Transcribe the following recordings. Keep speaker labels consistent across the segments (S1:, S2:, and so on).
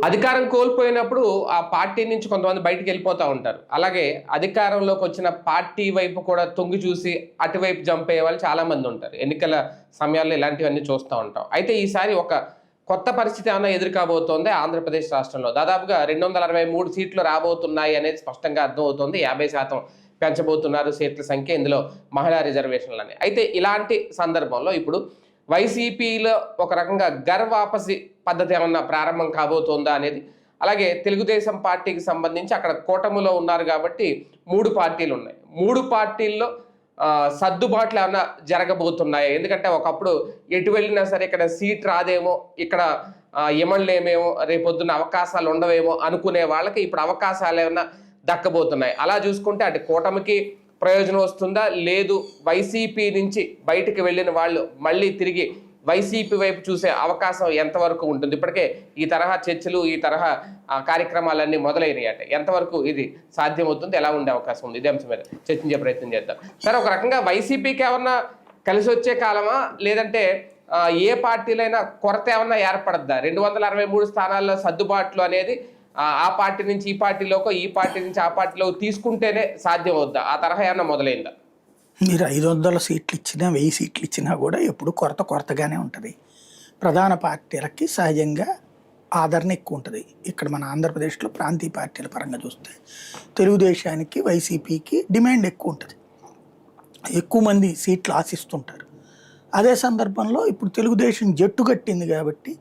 S1: అధికారం కోల్పోయినప్పుడు ఆ పార్టీ నుంచి కొంతమంది బయటికి వెళ్ళిపోతూ ఉంటారు. అలాగే అధికారంలోకి వచ్చిన పార్టీ వైపు కూడా తొంగి చూసి అటువైపు జంప్ అయ్యే వాళ్ళు చాలామంది ఉంటారు. ఎన్నికల సమయాల్లో ఇలాంటివన్నీ చూస్తూ ఉంటాం. అయితే ఈసారి ఒక కొత్త పరిస్థితి ఏమైనా ఎదురు కాబోతోంది ఆంధ్రప్రదేశ్ రాష్ట్రంలో. దాదాపుగా 263 సీట్లు రాబోతున్నాయి అనేది స్పష్టంగా అర్థమవుతోంది. 50% పెంచబోతున్నారు సీట్ల సంఖ్య, ఇందులో మహిళా రిజర్వేషన్లని. అయితే ఇలాంటి సందర్భంలో ఇప్పుడు వైసీపీలో ఒక రకంగా వాపసి పద్ధతి ఏమన్నా ప్రారంభం కాబోతోందా అనేది, అలాగే తెలుగుదేశం పార్టీకి సంబంధించి అక్కడ కూటమిలో ఉన్నారు కాబట్టి 3 పార్టీలు ఉన్నాయి. 3 పార్టీల్లో సర్దుబాట్లు ఏమన్నా జరగబోతున్నాయి. ఎందుకంటే ఒకప్పుడు ఎటు వెళ్ళినా సరే ఇక్కడ సీట్ రాదేమో, ఇక్కడ ఇమడలేమేమో, రేపొద్దున అవకాశాలు ఉండవేమో అనుకునే వాళ్ళకి ఇప్పుడు అవకాశాలు ఏమన్నా దక్కబోతున్నాయి. అలా చూసుకుంటే అటు కూటమికి ప్రయోజనం వస్తుందా, లేదు వైసీపీ నుంచి బయటికి వెళ్ళిన వాళ్ళు మళ్ళీ తిరిగి వైసీపీ వైపు చూసే అవకాశం ఎంతవరకు ఉంటుంది? ఇప్పటికే ఈ తరహా చర్చలు, ఈ తరహా కార్యక్రమాలన్నీ మొదలైనయట. ఎంతవరకు ఇది సాధ్యమవుతుంది, ఎలా ఉండే అవకాశం ఉంది? ఇదే అంశం మీద చర్చించే ప్రయత్నం చేద్దాం. సరే, ఒక రకంగా వైసీపీకి ఏమన్నా కలిసి వచ్చే కాలమా, లేదంటే ఏ పార్టీలైనా కొరత ఏమన్నా ఏర్పడద్దా? 263 స్థానాల్లో సర్దుబాట్లు అనేది ఆ పార్టీ నుంచి ఈ పార్టీలోకో, ఈ పార్టీ నుంచి ఆ పార్టీలోకి తీసుకుంటేనే సాధ్యం అవుద్దా? ఆ తరహా ఏమన్నా మొదలైందా?
S2: మీరు 500 సీట్లు ఇచ్చినా 1000 సీట్లు ఇచ్చినా కూడా ఎప్పుడు కొరతగానే ఉంటుంది. ప్రధాన పార్టీలకి సహజంగా ఆదరణ ఎక్కువ ఉంటుంది. ఇక్కడ మన ఆంధ్రప్రదేశ్లో ప్రాంతీయ పార్టీల పరంగా చూస్తే తెలుగుదేశానికి, వైసీపీకి డిమాండ్ ఎక్కువ ఉంటుంది. ఎక్కువ మంది సీట్లు ఆశిస్తుంటారు. అదే సందర్భంలో ఇప్పుడు తెలుగుదేశం జట్టు కట్టింది కాబట్టి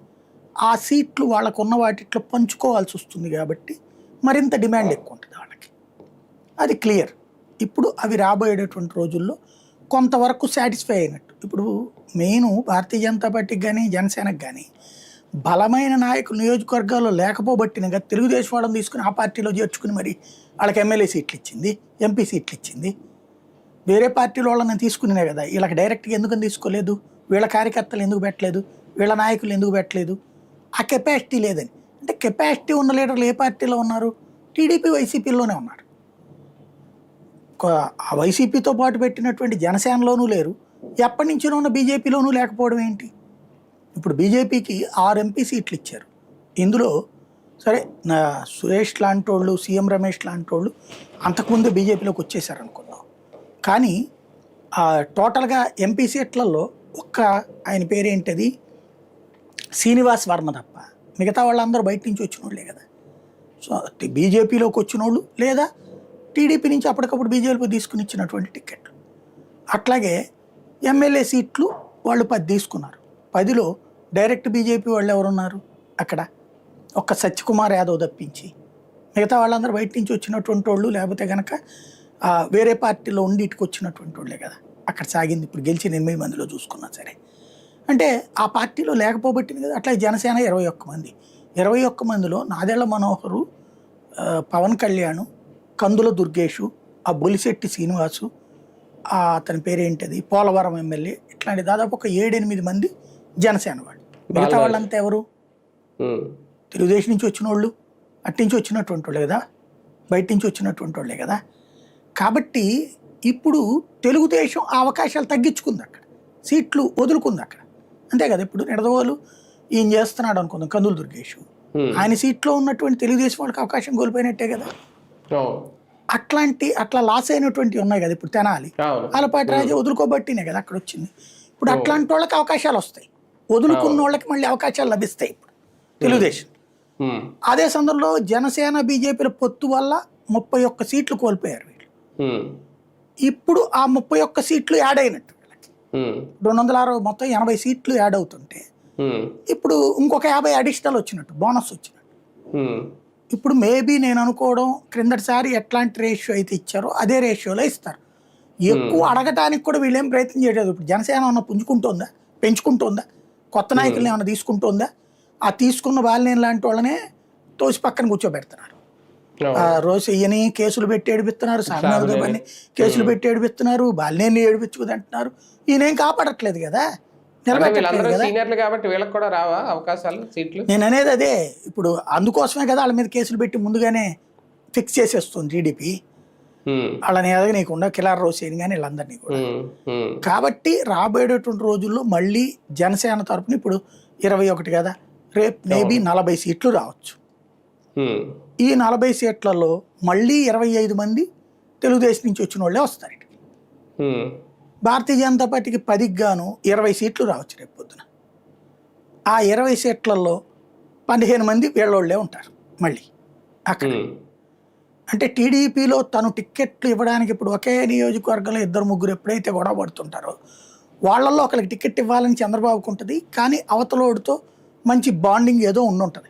S2: ఆ సీట్లు వాళ్ళకున్న వాటిట్లో పంచుకోవాల్సి వస్తుంది కాబట్టి మరింత డిమాండ్ ఎక్కువ ఉంటుంది వాళ్ళకి. అది క్లియర్. ఇప్పుడు అవి రాబోయేటటువంటి రోజుల్లో కొంతవరకు సాటిస్ఫై అయినట్టు. ఇప్పుడు మెయిన్ భారతీయ జనతా పార్టీకి కానీ జనసేనకు కానీ బలమైన నాయకులు నియోజకవర్గాల్లో లేకపోబట్టిన కదా తెలుగుదేశం వాళ్ళని తీసుకుని ఆ పార్టీలో చేర్చుకుని మరి వాళ్ళకి ఎమ్మెల్యే సీట్లు ఇచ్చింది, ఎంపీ సీట్లు ఇచ్చింది. వేరే పార్టీల వాళ్ళని తీసుకునే కదా వీళ్ళకి డైరెక్ట్గా ఎందుకని తీసుకోలేదు, వీళ్ళ కార్యకర్తలు ఎందుకు పెట్టలేదు, వీళ్ళ నాయకులు ఎందుకు పెట్టలేదు? ఆ కెపాసిటీ లేదని. అంటే కెపాసిటీ ఉన్న లీడర్లు ఏ పార్టీలో ఉన్నారు? టీడీపీ, వైసీపీలోనే ఉన్నారు. ఆ వైసీపీతో పాటు పెట్టినటువంటి జనసేనలోనూ లేరు, ఎప్పటి నుంచినో ఉన్న బీజేపీలోనూ లేకపోవడం ఏంటి? ఇప్పుడు బీజేపీకి 6 ఎంపీ సీట్లు ఇచ్చారు. ఇందులో సరే సురేష్ లాంటి వాళ్ళు, సీఎం రమేష్ లాంటి వాళ్ళు అంతకుముందే బీజేపీలోకి వచ్చేసారు అనుకున్నాం. కానీ టోటల్గా ఎంపీ సీట్లలో ఒక్క ఆయన పేరేంటది శ్రీనివాస్ వర్మ తప్ప మిగతా వాళ్ళందరూ బయట నుంచి వచ్చిన వాళ్ళే కదా. సో బీజేపీలోకి వచ్చిన వాళ్ళు లేదా టీడీపీ నుంచి అప్పటికప్పుడు బీజేపీ తీసుకుని ఇచ్చినటువంటి టికెట్లు. అట్లాగే ఎమ్మెల్యే సీట్లు వాళ్ళు 10 తీసుకున్నారు. 10లో డైరెక్ట్ బీజేపీ వాళ్ళు ఎవరున్నారు అక్కడ? ఒక్క సత్యకుమార్ యాదవ్ తప్పించి మిగతా వాళ్ళందరూ బయట నుంచి వచ్చినటువంటి వాళ్ళు, లేకపోతే కనుక వేరే పార్టీలో ఉండి ఇటుకు వచ్చినటువంటి వాళ్ళే కదా అక్కడ సాగింది. ఇప్పుడు గెలిచిన 8 మందిలో చూసుకున్నా సరే, అంటే ఆ పార్టీలో లేకపోబట్టింది కదా. అట్లా జనసేన 21 మంది. 21 మందిలో నాదెళ్ల మనోహరు, పవన్ కళ్యాణ్, కందుల దుర్గేషు, ఆ బొలిశెట్టి శ్రీనివాసు, అతని పేరేంటది పోలవరం ఎమ్మెల్యే, ఇట్లాంటి దాదాపు ఒక 7-8 మంది జనసేన వాళ్ళు. మిగతా వాళ్ళంతా ఎవరు? తెలుగుదేశం నుంచి వచ్చిన వాళ్ళు, అటు నుంచి వచ్చినటువంటి వాళ్ళే కదా, బయట నుంచి వచ్చినటువంటి వాళ్ళే కదా. కాబట్టి ఇప్పుడు తెలుగుదేశం ఆ అవకాశాలు తగ్గించుకుంది, అక్కడ సీట్లు వదులుకుంది అక్కడ, అంతే కదా. ఇప్పుడు నిడదవోలు ఈయన చేస్తున్నాడు అనుకుందాం, కందుల దుర్గేష్, ఆయన సీట్లో ఉన్నటువంటి తెలుగుదేశం వాళ్ళకి అవకాశం కోల్పోయినట్టే కదా. అట్లా లాస్ అయినటువంటి ఉన్నాయి కదా. ఇప్పుడు తెనాలి, ఆలపాటి రాజు వదులుకోబట్టినే కదా అక్కడ వచ్చింది. ఇప్పుడు అట్లాంటి వాళ్ళకి అవకాశాలు వస్తాయి, వదులుకున్న వాళ్ళకి మళ్ళీ అవకాశాలు లభిస్తాయి ఇప్పుడు తెలుగుదేశం. అదే సందర్భంలో జనసేన బీజేపీల పొత్తు వల్ల 31 సీట్లు కోల్పోయారు వీళ్ళు. ఇప్పుడు ఆ 31 సీట్లు యాడ్ అయినట్టు వీళ్ళకి 260, మొత్తం 80 సీట్లు యాడ్ అవుతుంటే ఇప్పుడు ఇంకొక 50 అడిషనల్ వచ్చినట్టు, బోనస్ వచ్చినట్టు. ఇప్పుడు మేబీ నేను అనుకోవడం, క్రిందటిసారి ఎట్లాంటి రేషియో అయితే ఇచ్చారో అదే రేషియోలో ఇస్తారు. ఎక్కువ అడగటానికి కూడా వీళ్ళేం ప్రయత్నం చేయలేదు. ఇప్పుడు జనసేన ఏమన్నా పుంజుకుంటుందా, పెంచుకుంటుందా, కొత్త నాయకుల్ని ఏమన్నా తీసుకుంటుందా? ఆ తీసుకున్న బాలినేని లాంటి వాళ్ళనే తోసి పక్కన కూర్చోబెడుతున్నారు. రోజు ఈయన కేసులు పెట్టి ఏడిపిస్తున్నారు, సామాన్యులు కేసులు పెట్టి ఏడిపిస్తున్నారు, బాలినేని ఏడిపించుకుని అంటున్నారు. ఈయనేం కాపాడట్లేదు కదా, నిలబెట్టట్లేదు కదా. నేను అనేది అదే. ఇప్పుడు అందుకోసమే కదా వాళ్ళ మీద కేసులు పెట్టి ముందుగానే ఫిక్స్ చేసేస్తుంది టీడీపీ. వాళ్ళని ఎదగనీయకుండా కిలార్ రోసేని కానీ వీళ్ళందరినీ కూడా. కాబట్టి రాబోయేటటువంటి రోజుల్లో మళ్ళీ జనసేన తరపున ఇప్పుడు 21 కదా, రేపు మేబీ 40 సీట్లు రావచ్చు.
S1: ఉమ్,
S2: ఈ 40 సీట్లలో మళ్ళీ 25 మంది తెలుగుదేశం నుంచి వచ్చిన వాళ్ళే వస్తారు ఇక్కడికి.
S1: ఉమ్,
S2: భారతీయ జనతా పార్టీకి 10కి గాను 20 సీట్లు రావచ్చు రేపు పొద్దున. ఆ 20 సీట్లలో 15 మంది వీళ్ళోళ్ళే ఉంటారు మళ్ళీ అక్కడ.
S1: ఉమ్,
S2: అంటే టీడీపీలో తను టిక్కెట్లు ఇవ్వడానికి ఇప్పుడు ఒకే నియోజకవర్గంలో 2-3 ఎప్పుడైతే గొడవ పడుతుంటారో వాళ్ళల్లో ఒకరికి టికెట్ ఇవ్వాలని చంద్రబాబుకు ఉంటుంది, కానీ అవతలోడితో మంచి బాండింగ్ ఏదో ఉండుంటుంది.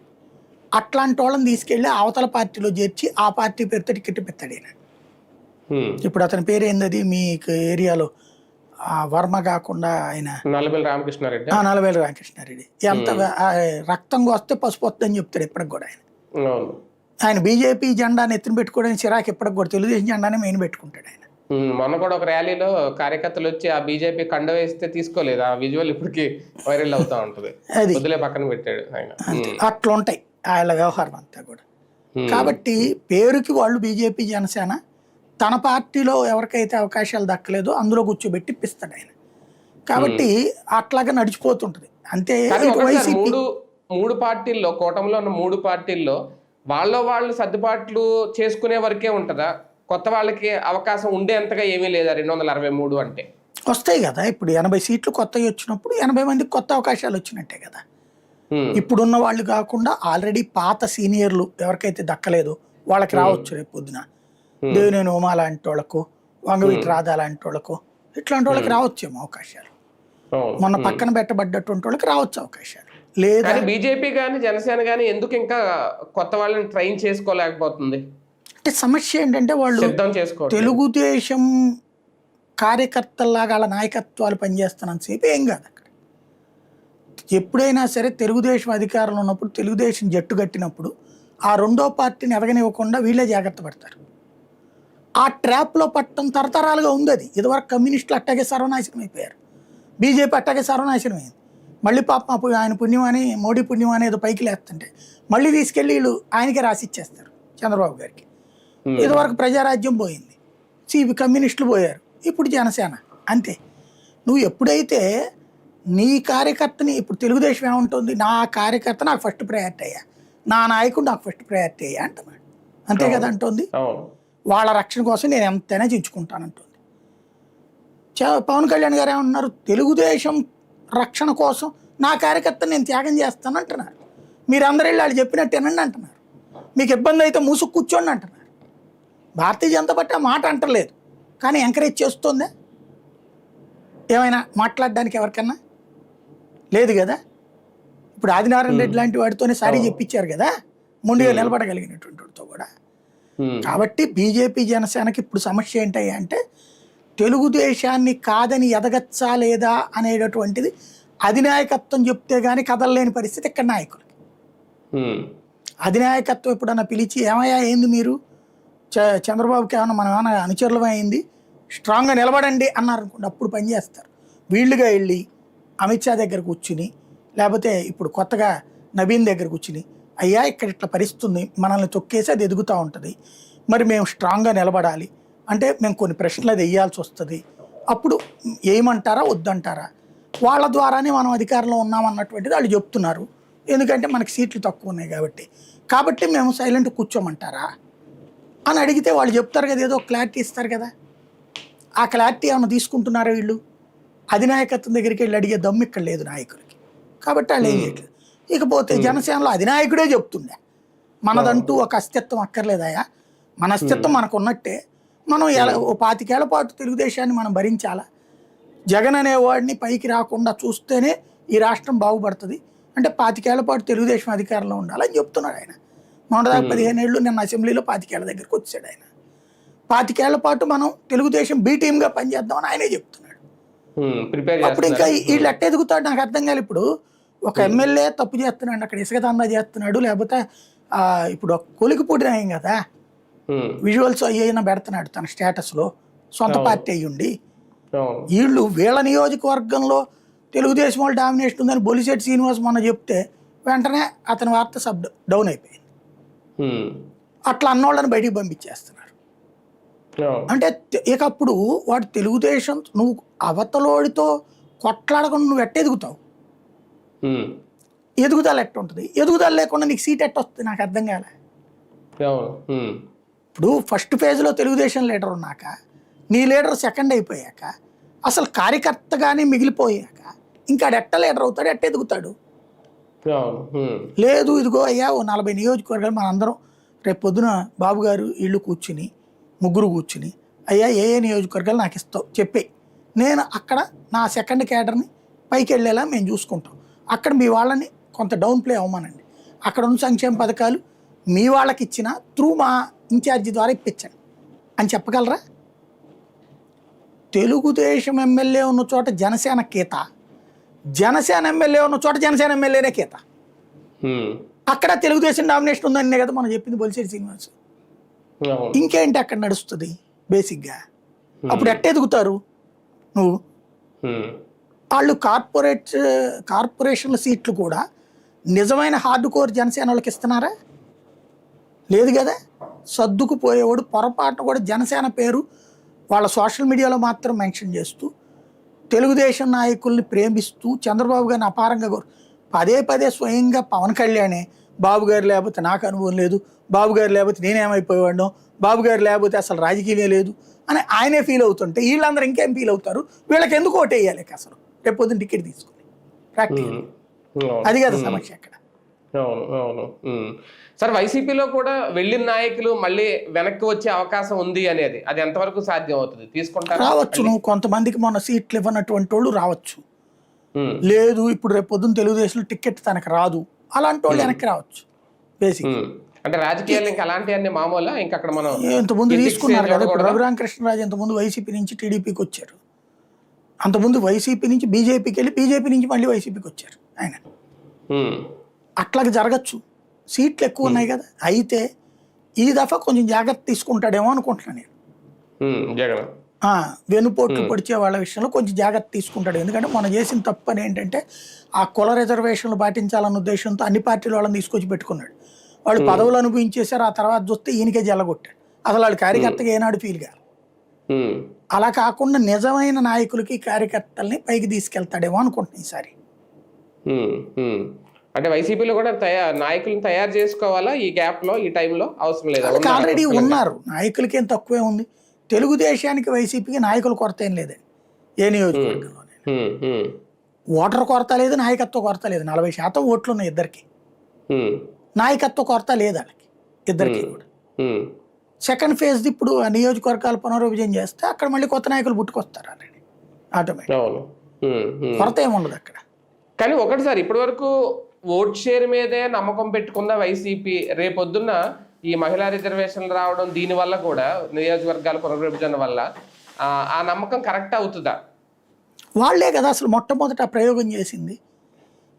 S2: అట్లాంటి వాళ్ళని తీసుకెళ్ళి అవతల పార్టీలో చేర్చి ఆ పార్టీ పేరుతో టికెట్ పెడతాడు ఈయన.
S1: ఉమ్.
S2: ఇప్పుడు అతని పేరు ఏందది మీకు ఏరియాలో, వర్మ కాకుండా ఆయన
S1: నల్లబెల్లి రామకృష్ణారెడ్డి.
S2: నల్లవేలు రామకృష్ణారెడ్డి. ఎంత రక్తం వస్తే పసుపు వస్తుందని చెప్తాడు ఇప్పటికి కూడా ఆయన.
S1: అవును.
S2: ఆయన బీజేపీ జెండాని ఎత్తున పెట్టుకోవడానికి చిరాకు ఇప్పటికి కూడా తెలుగుదేశం జెండానే మెయిన్ పెట్టుకుంటాడు ఆయన.
S1: మొన్న కూడా ఒక ర్యాలీలో కార్యకర్తలు వచ్చి ఆ బీజేపీ కండ వేస్తే తీసుకోలేదు. ఆ విజువల్ ఇప్పటికి వైరల్ అవుతా ఉంటది.
S2: అది
S1: వదిలే పక్కన పెట్టాడు ఆయన.
S2: అంతే, అట్లా ఉంటాయి ఆయన వ్యవహారం అంతా కూడా. కాబట్టి పేరుకి వాళ్ళు బీజేపీ జనసేన తన పార్టీలో ఎవరికైతే అవకాశాలు దక్కలేదో అందులో కూర్చోబెట్టి ఇప్పిస్తాడు ఆయన. కాబట్టి అట్లాగా నడిచిపోతుంటది అంతే.
S1: కానీ
S2: ఇక
S1: ఒకసారి
S2: వైసీపీ
S1: మూడు పార్టీల్లో, కూటమిలో ఉన్న 3 పార్టీల్లో వాళ్ళు సర్దుబాట్లు చేసుకునే వరకే ఉంటుందా? కొత్త వాళ్ళకి అవకాశం ఉండేంతగా ఏమీ లేదా 263 అంటే?
S2: వస్తాయి కదా. ఇప్పుడు 80 సీట్లు కొత్తవి వచ్చినప్పుడు 80 మందికి కొత్త అవకాశాలు వచ్చినట్టే కదా. ఇప్పుడున్న వాళ్ళు కాకుండా ఆల్రెడీ పాత సీనియర్లు ఎవరికైతే దక్కలేదో వాళ్ళకి రావచ్చు రేపు పొద్దున. దేవినేని ఉమా లాంటి వాళ్ళకు, వంగవీటి రాధా లాంటి వాళ్ళకు, ఇట్లాంటి వాళ్ళకి రావచ్చేమో అవకాశాలు. మొన్న పక్కన పెట్టబడ్డటువంటి వాళ్ళకి రావచ్చు అవకాశాలు. లేదా
S1: కానీ బీజేపీ కానీ జనసేన కానీ ఎందుకు ఇంకా కొత్త వాళ్ళని ట్రైన్ చేసుకోలేకపోతుంది?
S2: అంటే సమస్య ఏంటంటే వాళ్ళు
S1: సిద్ధం చేసుకో
S2: తెలుగుదేశం కార్యకర్తల్లాగా వాళ్ళ నాయకత్వాలు పనిచేస్తున్నంతసేపు ఏం కాదు అక్కడ. ఎప్పుడైనా సరే తెలుగుదేశం అధికారంలో ఉన్నప్పుడు, తెలుగుదేశం జట్టు కట్టినప్పుడు ఆ రెండో పార్టీని ఎదగనివ్వకుండా వీళ్ళే జాగ్రత్త పడతారు. ఆ ట్రాప్లో పట్టడం తరతరాలుగా ఉంది. అది ఇదివరకు కమ్యూనిస్టులు అట్టాగే సర్వనాశనం అయిపోయారు, బీజేపీ అట్టాగే సర్వనాశనం అయింది. మళ్ళీ పాపం అప్పుడు ఆయన పుణ్యం అని, మోడీ పుణ్యం అని ఏదో పైకి లేస్తుంటే మళ్ళీ తీసుకెళ్ళి వీళ్ళు ఆయనకే రాసి ఇచ్చేస్తారు చంద్రబాబు గారికి. ఇదివరకు ప్రజారాజ్యం పోయింది, కమ్యూనిస్టులు పోయారు, ఇప్పుడు జనసేన. అంతే. నువ్వు ఎప్పుడైతే నీ కార్యకర్తని, ఇప్పుడు తెలుగుదేశం ఏముంటుంది, నా కార్యకర్త నాకు ఫస్ట్ ప్రయారిటీ అయ్యా, నా నాయకుడు నాకు ఫస్ట్ ప్రయారిటీ అయ్యా అంటున్నాడు. అంతే కదా అంటుంది. వాళ్ళ రక్షణ కోసం నేను ఎంతైనా చించుకుంటానంటుంది. పవన్ కళ్యాణ్ గారు ఏమన్నారు, తెలుగుదేశం రక్షణ కోసం నా కార్యకర్తను నేను త్యాగం చేస్తాను అంటున్నారు. మీరందరూ వెళ్ళి వాళ్ళు చెప్పినట్టు వినండి అంటున్నారు. మీకు ఇబ్బంది అయితే మూసుకు కూర్చోండి అంటున్నారు. భారతీయ జనతా పార్టీ ఆ మాట అంటలేదు, కానీ ఎంకరేజ్ చేస్తుందా ఏమైనా మాట్లాడడానికి ఎవరికన్నా? లేదు కదా. ఇప్పుడు ఆదినారాయణ రెడ్డి లాంటి వాడితోనే సారీ చెప్పించారు కదా, ముందుగా నిలబడగలిగినటువంటి వాడితో కూడా. కాబట్టి బీజేపీ జనసేనకి ఇప్పుడు సమస్య ఏంటయ్యా అంటే తెలుగుదేశాన్ని కాదని ఎదగచ్చా లేదా అనేటటువంటిది అధినాయకత్వం చెప్తే కానీ కదలలేని పరిస్థితి ఇక్కడ నాయకులకి. అధినాయకత్వం ఎప్పుడన్నా పిలిచి ఏమయ్యా ఏంది మీరు చంద్రబాబుకి ఏమన్నా మనం ఏమైనా అనుచరులం అయింది, స్ట్రాంగ్గా నిలబడండి అన్నారు అనుకోండి, అప్పుడు పనిచేస్తారు. వీళ్ళుగా వెళ్ళి అమిత్ షా దగ్గర కూర్చుని, లేకపోతే ఇప్పుడు కొత్తగా నవీన్ దగ్గర కూర్చుని, అయ్యా ఇక్కడ ఇట్లా పరిస్థితుంది, మనల్ని తొక్కేసి అది ఎదుగుతూ ఉంటుంది, మరి మేము స్ట్రాంగ్గా నిలబడాలి అంటే మేము కొన్ని ప్రశ్నలు అది వేయాల్సి వస్తుంది, అప్పుడు ఏమంటారా వద్దంటారా, వాళ్ళ ద్వారానే మనం అధికారంలో ఉన్నామన్నటువంటిది వాళ్ళు చెప్తున్నారు. ఎందుకంటే మనకి సీట్లు తక్కువ ఉన్నాయి కాబట్టి మేము సైలెంట్ కూర్చోమంటారా అని అడిగితే వాళ్ళు చెప్తారు కదా, ఏదో క్లారిటీ ఇస్తారు కదా. ఆ క్లారిటీ ఏమైనా తీసుకుంటున్నారా వీళ్ళు? అధినాయకత్వం దగ్గరికి వెళ్ళి అడిగే దమ్ము ఇక్కడ లేదు నాయకులకి, కాబట్టి వాళ్ళు ఏం చేయట్లేదు. ఇకపోతే జనసేనలో అధినాయకుడే చెప్తుండే మనదంటూ ఒక అస్తిత్వం అక్కర్లేదాయా, మన అస్తిత్వం మనకు ఉన్నట్టే, మనం 25 ఏళ్ల పాటు తెలుగుదేశాన్ని మనం భరించాలా, జగన్ అనేవాడిని పైకి రాకుండా చూస్తేనే ఈ రాష్ట్రం బాగుపడుతుంది అంటే 25 ఏళ్ల పాటు తెలుగుదేశం అధికారంలో ఉండాలని చెప్తున్నాడు ఆయన. మొన్నదాకా 15 ఏళ్ళు నిన్న అసెంబ్లీలో 25 ఏళ్ల దగ్గరికి వచ్చాడు ఆయన. 25 ఏళ్ల పాటు మనం తెలుగుదేశం బి టీమ్గా పనిచేద్దామని ఆయనే చెప్తున్నాడు. అప్పుడు ఇంకా వీళ్ళు ఎట్టెదుగుతాడు నాకు అర్థం కాదు. ఇప్పుడు ఒక ఎమ్మెల్యే తప్పు చేస్తున్నాడు, అక్కడ ఇసుక దందా చేస్తున్నాడు, లేకపోతే ఇప్పుడు కొలికిపూడి నాయం కదా, విజువల్స్ అయ్యైనా పెడుతున్నాడు తన స్టేటస్లో, సొంత పార్టీ అయ్యుండి. వీళ్ళ నియోజకవర్గంలో తెలుగుదేశం వాళ్ళు డామినేషన్ ఉందని బొలిశెట్టి శ్రీనివాస్ మొన్న చెప్తే వెంటనే అతని వార్త డౌన్ అయిపోయింది. అట్లా అన్నోళ్ళని బయటికి పంపించేస్తున్నారు. అంటే ఇక అప్పుడు వాడు తెలుగుదేశం, నువ్వు అవతలోడితో కొట్లాడకుండా నువ్వు ఎట్టెదుగుతావు, ఎదుగుదల ఎట్ట ఉంటుంది, ఎదుగుదల లేకుండా నీకు సీట్ ఎట్ట వస్తుంది నాకు అర్థం కాలే.
S1: అవును. ఉమ్.
S2: ఇప్పుడు ఫస్ట్ ఫేజ్లో తెలుగుదేశం లీడర్ ఉన్నాక నీ లీడర్ సెకండ్ అయిపోయాక అసలు కార్యకర్తగానే మిగిలిపోయాక ఇంకా ఎట్ట లీడర్ అవుతాడు, ఎట్ట ఎదుగుతాడు?
S1: అవును. ఉమ్.
S2: లేదు ఇదిగో అయ్యా ఓ 40 నియోజకవర్గాలు మనందరం రేపు పొద్దున బాబు గారు ఇళ్ళు కూర్చుని ముగ్గురు కూర్చుని అయ్యా ఏ ఏ నియోజకవర్గాలు నాకు ఇస్తావు చెప్పే, నేను అక్కడ నా సెకండ్ క్యాడర్ని పైకి వెళ్ళేలా మేము చూసుకుంటాం, అక్కడ మీ వాళ్ళని కొంత డౌన్ ప్లే అవ్వమానండి, అక్కడ ఉన్న సంక్షేమ పథకాలు మీ వాళ్ళకి ఇచ్చిన త్రూ మా ఇన్ఛార్జి ద్వారా ఇప్పించండి అని చెప్పగలరా? తెలుగుదేశం ఎమ్మెల్యే ఉన్న చోట జనసేన కేత, జనసేన ఎమ్మెల్యే ఉన్న చోట జనసేన ఎమ్మెల్యేనే కేత.
S1: ఉమ్.
S2: అక్కడ తెలుగుదేశం డామినేషన్ ఉందనే కదా మనం చెప్పింది బొలిశెట్టి శ్రీనివాస్.
S1: అవును.
S2: ఇంకేంటి అక్కడ నడుస్తుంది బేసిక్గా? అప్పుడు ఎట్ట ఎదుగుతారు నువ్వు?
S1: ఉమ్.
S2: వాళ్ళు కార్పొరేషన్ల సీట్లు కూడా నిజమైన హార్డ్ కోర్ జనసేన వాళ్ళకి ఇస్తున్నారా? లేదు కదా. సర్దుకుపోయేవాడు పొరపాటున కూడా జనసేన పేరు వాళ్ళ సోషల్ మీడియాలో మాత్రం మెన్షన్ చేస్తూ తెలుగుదేశం నాయకుల్ని ప్రేమిస్తూ చంద్రబాబు గారిని అపారంగా పదే పదే స్వయంగా పవన్ కళ్యాణే బాబు గారు లేకపోతే నాకు అనుభవం లేదు, బాబు గారు లేకపోతే నేనేమైపోయాడో, బాబు గారు లేకపోతే అసలు రాజకీయమే లేదు అని ఆయనే ఫీల్ అవుతుంటే వీళ్ళందరూ ఇంకేం ఫీల్ అవుతారు? వీళ్ళకి ఎందుకు ఓటు వేయాలి అసలు రేపు పొద్దున్న టికెట్ తీసుకుని? ప్రాక్టికల్ అది కదా సమస్య అక్కడ.
S1: అవును. అవును. సార్, వైసీపీలో కూడా వెళ్ళిన నాయకులు మళ్ళీ వెనక్కి వచ్చే అవకాశం ఉంది అనేది, అది ఎంతవరకు సాధ్యం అవుతుంది? తీసుకుంటారా?
S2: రావచ్చు. నువ్వు కొంతమందికి మొన్న సీట్లు ఇవ్వనటువంటి వాళ్ళు రావచ్చు. లేదు ఇప్పుడు రేపు పొద్దున్న తెలుగుదేశంలో టికెట్ తనకు రాదు అలాంటి వాళ్ళు వెనక్కి రావచ్చు. బేసిక్
S1: అంటే రాజకీయాలు ఇంకా అలాంటివన్నీ మామూలా? ఇంకా అక్కడ మనం
S2: ఇంతకుముందు తీసుకున్నారు కదా. ఇప్పుడు రఘురామకృష్ణరాజు ఇంతకుముందు వైసీపీ నుంచి టీడీపీకి వచ్చారు, అంతకుముందు వైసీపీ నుంచి బీజేపీకి వెళ్ళి బీజేపీ నుంచి మళ్ళీ వైసీపీకి వచ్చారు ఆయన. అట్లాగే జరగచ్చు. సీట్లు ఎక్కువ ఉన్నాయి కదా. అయితే ఈ దఫా కొంచెం జాగ్రత్త తీసుకుంటాడేమో అనుకుంటున్నాను నేను.
S1: జగన్
S2: వెనుపోట్లు పొడిచే వాళ్ళ విషయంలో కొంచెం జాగ్రత్త తీసుకుంటాడు. ఎందుకంటే మనం చేసిన తప్పు అని ఏంటంటే ఆ కుల రిజర్వేషన్లు పాటించాలన్న ఉద్దేశంతో అన్ని పార్టీల వాళ్ళని తీసుకొచ్చి పెట్టుకున్నాడు. వాళ్ళు పదవులు అనుభవించేశారు, ఆ తర్వాత చూస్తే ఈయనకే జల్లగొట్టాడు. అసలు వాళ్ళు కార్యకర్తగా ఏనాడు ఫీల్ కాదు. అలా కాకుండా నిజమైన నాయకులకి కార్యకర్తల్ని పైకి తీసుకెళ్తాడేమో అనుకుంటున్నాను ఈసారి.
S1: అంటే వైసీపీలో కూడా నాయకులను తయారు చేసుకోవాలా ఈ గ్యాప్ లో, ఈ టైంలో? అవసరం లేదు,
S2: ఆల్రెడీ ఉన్నారు. నాయకులకి ఏం తక్కువే ఉంది. తెలుగుదేశానికి వైసీపీకి నాయకుల కొరత ఏం లేదండి ఏ నియోజకవర్గంలో. ఓటర్ కొరత లేదు, నాయకత్వ కొరత లేదు. 40% ఓట్లు ఉన్నాయి ఇద్దరికి. నాయకత్వ కొరత లేదు వాళ్ళకి ఇద్దరికి కూడా. సెకండ్ ఫేజ్ ఇప్పుడు ఆ నియోజకవర్గాలు పునర్విభజన చేస్తే అక్కడ మళ్ళీ కొత్త నాయకులు పుట్టుకొస్తారు ఆల్రెడీ ఆటోమేటిక్. కొరత ఏముండదు అక్కడ.
S1: కానీ ఒకటి సార్, ఇప్పటి వరకు ఓట్ షేర్ మీదే నమ్మకం పెట్టుకున్న వైసీపీ రేపొద్దున్న ఈ మహిళా రిజర్వేషన్లు రావడం, దీని వల్ల కూడా నియోజకవర్గాల పునర్విభజన వల్ల ఆ నమ్మకం కరెక్ట్ అవుతుందా?
S2: వాళ్లే కదా అసలు మొట్టమొదట ప్రయోగం చేసింది.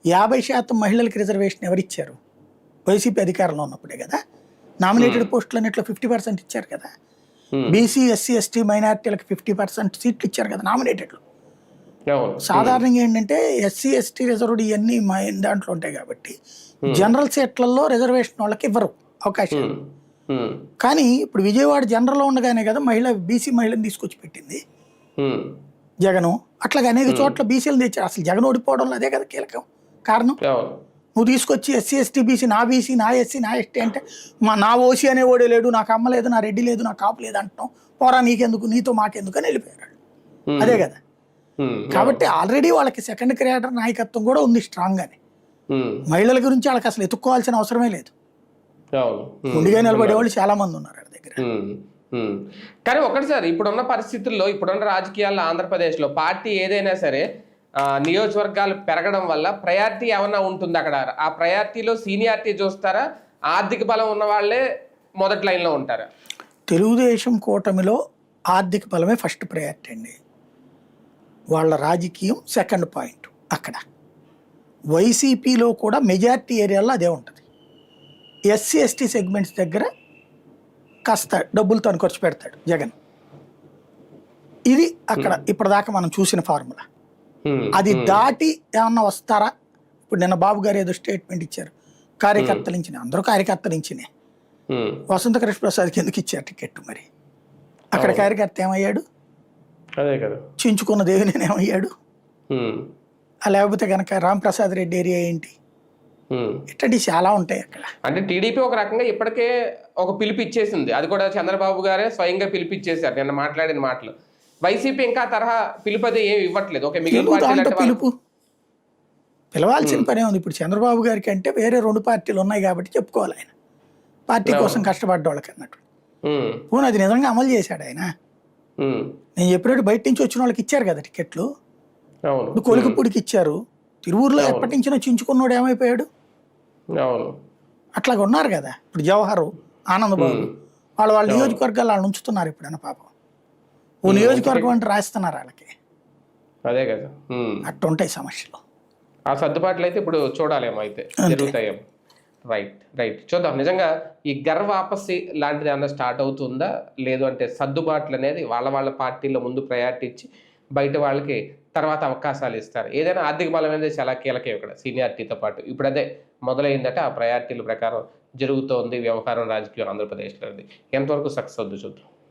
S2: 50% మహిళలకు రిజర్వేషన్ ఎవరిచ్చారు? వైసీపీ అధికారంలో ఉన్నప్పుడే కదా. నామినేటెడ్ పోస్టులన్నిట్లో 50% ఇచ్చారు కదా. బీసీ, ఎస్సీ, ఎస్టీ, మైనార్టీలకు 50% సీట్లు ఇచ్చారు కదా నామినేటెడ్లో. సాధారణంగా ఏంటంటే ఎస్సీ, ఎస్టీ రిజర్వ్డ్ ఇవన్నీ దాంట్లో ఉంటాయి కాబట్టి జనరల్ సీట్లలో రిజర్వేషన్ వాళ్ళకి ఇవ్వరు అవకాశం. కానీ ఇప్పుడు విజయవాడ జనరల్లో ఉండగానే కదా బీసీ మహిళని తీసుకొచ్చి పెట్టింది జగను. అట్లాగే అనేక చోట్ల బీసీలు తెచ్చారు. అసలు జగన్ ఓడిపోవడంలో అదే కదా కీలకం కారణం. నువ్వు తీసుకొచ్చి ఎస్సీ, ఎస్టీ, బీసీ, నా బీసీ, నా ఎస్సీ, నా ఎస్టీ అంటే నా ఓసీ అనే ఓడే లేడు, నాకు అమ్మ లేదు, నా రెడ్డి లేదు, నా కాపు లేదు అంటాం. పోరా నీకెందుకు, నీతో మాకెందుకు అని వెళ్ళిపోయారు. అదే కదా. కాబట్టి ఆల్రెడీ వాళ్ళకి సెకండ్ క్రియేటర్ నాయకత్వం కూడా ఉంది స్ట్రాంగ్ అని. మహిళల గురించి వాళ్ళకి అసలు ఎత్తుక్కోవాల్సిన అవసరమే లేదు. ముందుగా నిలబడే వాళ్ళు చాలా మంది ఉన్నారు వాళ్ళ దగ్గర.
S1: కానీ ఒకటి సార్, ఇప్పుడున్న పరిస్థితుల్లో, ఇప్పుడున్న రాజకీయాల్లో ఆంధ్రప్రదేశ్లో పార్టీ ఏదైనా సరే నియోజకవర్గాలు పెరగడం వల్ల ప్రయారిటీ ఏమన్నా ఉంటుంది అక్కడ? ఆ ప్రయారిటీలో సీనియారిటీ చూస్తారా? ఆర్థిక బలం ఉన్న వాళ్ళే మొదటి లైన్లో ఉంటారా?
S2: తెలుగుదేశం కూటమిలో ఆర్థిక బలమే ఫస్ట్ ప్రయారిటీ అండి. వాళ్ళ రాజకీయం సెకండ్ పాయింట్. అక్కడ వైసీపీలో కూడా మెజారిటీ ఏరియాలో అదే ఉంటుంది. ఎస్సీ, ఎస్టీ సెగ్మెంట్స్ దగ్గర కాస్త డబ్బులతో ఖర్చు పెడతాడు జగన్. ఇది అక్కడ ఇప్పటిదాకా మనం చూసిన ఫార్ములా. అది దాటి ఏమన్నా వస్తారా? ఇప్పుడు నిన్న బాబు గారు ఏదో స్టేట్మెంట్ ఇచ్చారు, కార్యకర్తల నుంచి. అందరూ కార్యకర్తల నుంచినే. వసంత కృష్ణ ప్రసాద్కి ఎందుకు ఇచ్చారు టికెట్? మరి అక్కడ కార్యకర్త ఏమయ్యాడు? చించుకున్న దేవినేని ఏమయ్యాడు? లేకపోతే కనుక రాంప్రసాద్ రెడ్డి ఏరియా ఏంటి? ఇట్లాంటివి చాలా ఉంటాయి అక్కడ.
S1: అంటే టీడీపీ ఒక రకంగా ఇప్పటికే ఒక పిలుపు ఇచ్చేసింది, అది కూడా చంద్రబాబు గారే స్వయంగా పిలిపిచ్చేశారు నిన్న మాట్లాడిన మాటలు. వైసీపీ ఇంకా తరహా పిలుపు అది ఏమి ఇవ్వట్లేదు. ఓకే, మిగిలిన
S2: దాంట్లో
S1: పార్టీలు
S2: పిలుపు పిలవాల్సిన పనే ఉంది. ఇప్పుడు చంద్రబాబు గారికి అంటే వేరే 2 పార్టీలు ఉన్నాయి కాబట్టి చెప్పుకోవాలి, ఆయన పార్టీ కోసం కష్టపడ్డ వాళ్ళకి అన్నట్టు. పోనీ అది నిజంగా అమలు చేశాడు ఆయన. నేను చెప్పినట్టు బయట నుంచి వచ్చిన వాళ్ళకి ఇచ్చారు కదా టికెట్లు. ఇప్పుడు కొలికపూడికి ఇచ్చారు, తిరువూరులో ఎప్పటి నుంచినో చించుకున్నాడు ఏమైపోయాడు. అట్లాగా ఉన్నారు కదా ఇప్పుడు జవహర్, ఆనందబాబు, వాళ్ళ నియోజకవర్గాలు వాళ్ళని ఉంచుతున్నారు ఎప్పుడైనా పాపం. ఓ నియోజకవర్గం అంటే రాస్తున్నారు వాళ్ళకి.
S1: అదే కదా,
S2: అట్టుంటాయి సమస్యలు.
S1: ఆ సర్దుబాట్లు అయితే ఇప్పుడు చూడాలేమో, అయితే జరుగుతాయేమో. రైట్ చూద్దాం. నిజంగా ఈ వాపసి లాంటిది ఏమన్నా స్టార్ట్ అవుతుందా, లేదు అంటే సర్దుబాట్లు అనేది వాళ్ళ పార్టీలో ముందు ప్రయారిటీ ఇచ్చి బయట వాళ్ళకి తర్వాత అవకాశాలు ఇస్తారు. ఏదైనా ఆర్థిక బలం అనేది చాలా కీలకం ఇక్కడ సీనియారిటీతో పాటు. ఇప్పుడు అదే మొదలైందట, ఆ ప్రయారిటీల ప్రకారం జరుగుతోంది వ్యవహారం రాజకీయం ఆంధ్రప్రదేశ్లో. ఎంతవరకు సక్సెస్ అవుద్ది చూద్దాం.